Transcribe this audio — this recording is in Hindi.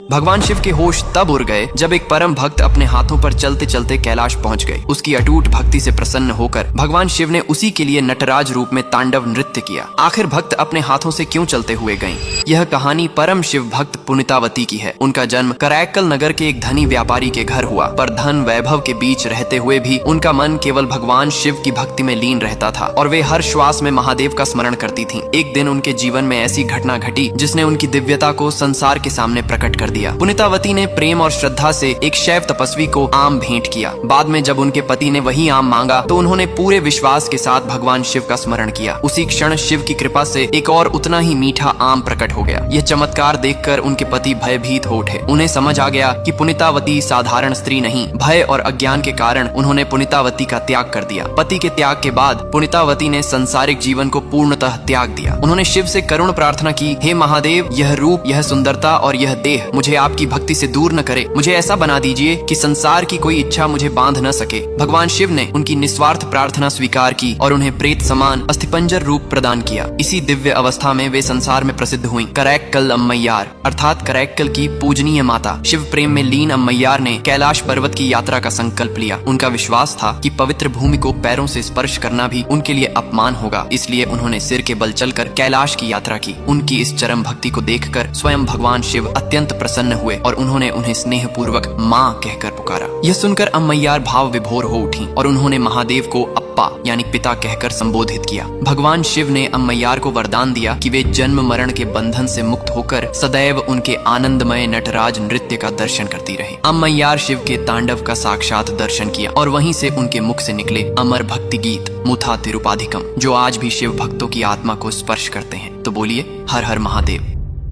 भगवान शिव के होश तब उड़ गए जब एक परम भक्त अपने हाथों पर चलते चलते कैलाश पहुंच गए। उसकी अटूट भक्ति से प्रसन्न होकर भगवान शिव ने उसी के लिए नटराज रूप में तांडव नृत्य किया। आखिर भक्त अपने हाथों से क्यों चलते हुए गयी? यह कहानी परम शिव भक्त पुनितावती की है। उनका जन्म करैक्कल नगर के एक धनी व्यापारी के घर हुआ, पर धन वैभव के बीच रहते हुए भी उनका मन केवल भगवान शिव की भक्ति में लीन रहता था और वे हर श्वास में महादेव का स्मरण करती थीं। एक दिन उनके जीवन में ऐसी घटना घटी जिसने उनकी दिव्यता को संसार के सामने प्रकट कर दिया। पुनितावती ने प्रेम और श्रद्धा से एक शैव तपस्वी को आम भेंट किया। बाद में जब उनके पति ने वही आम मांगा तो उन्होंने पूरे विश्वास के साथ भगवान शिव का स्मरण किया। उसी क्षण शिव की कृपा से एक और उतना ही मीठा आम प्रकट हो गया। यह चमत्कार देखकर उनके पति भयभीत हो उठे। उन्हें समझ आ गया कि पुनितावती साधारण स्त्री नहीं। भय और अज्ञान के कारण उन्होंने पुनितावती का त्याग कर दिया। पति के त्याग के बाद पुनितावती ने संसारिक जीवन को पूर्णतः त्याग दिया। उन्होंने शिव से करुण प्रार्थना की, हे महादेव, यह रूप, यह सुंदरता और यह देह मुझे आपकी भक्ति से दूर न करे। मुझे ऐसा बना दीजिए कि संसार की कोई इच्छा मुझे बांध न सके। भगवान शिव ने उनकी निस्वार्थ प्रार्थना स्वीकार की और उन्हें प्रेत समान अस्थिपंजर रूप प्रदान किया। इसी दिव्य अवस्था में वे संसार में प्रसिद्ध हुई करैक्कल अम्मैयार, अर्थात करैक्कल की पूजनीय माता। शिव प्रेम में लीन अम्मैयार ने कैलाश पर्वत की यात्रा का संकल्प लिया। उनका विश्वास था कि पवित्र भूमि को पैरों से स्पर्श करना भी उनके लिए अपमान होगा, इसलिए उन्होंने सिर के बल चलकर कैलाश की यात्रा की। उनकी इस चरम भक्ति को देखकर स्वयं भगवान शिव अत्यंत प्रसन्न हुए और उन्होंने उन्हें स्नेह पूर्वक माँ कहकर पुकारा। यह सुनकर अम्मैयार भाव विभोर हो उठी और उन्होंने महादेव को अप्पा यानी पिता कहकर संबोधित किया। भगवान शिव ने अम्मैयार को वरदान दिया कि वे जन्म मरण के बंधन से मुक्त होकर सदैव उनके आनंदमय नटराज नृत्य का दर्शन करती रहे। अम्मैयार शिव के तांडव का साक्षात दर्शन किया और वहीं से उनके मुख से निकले अमर भक्ति गीत मुथा तिरुपाधिकम, जो आज भी शिव भक्तों की आत्मा को स्पर्श करते हैं। तो बोलिए हर हर महादेव।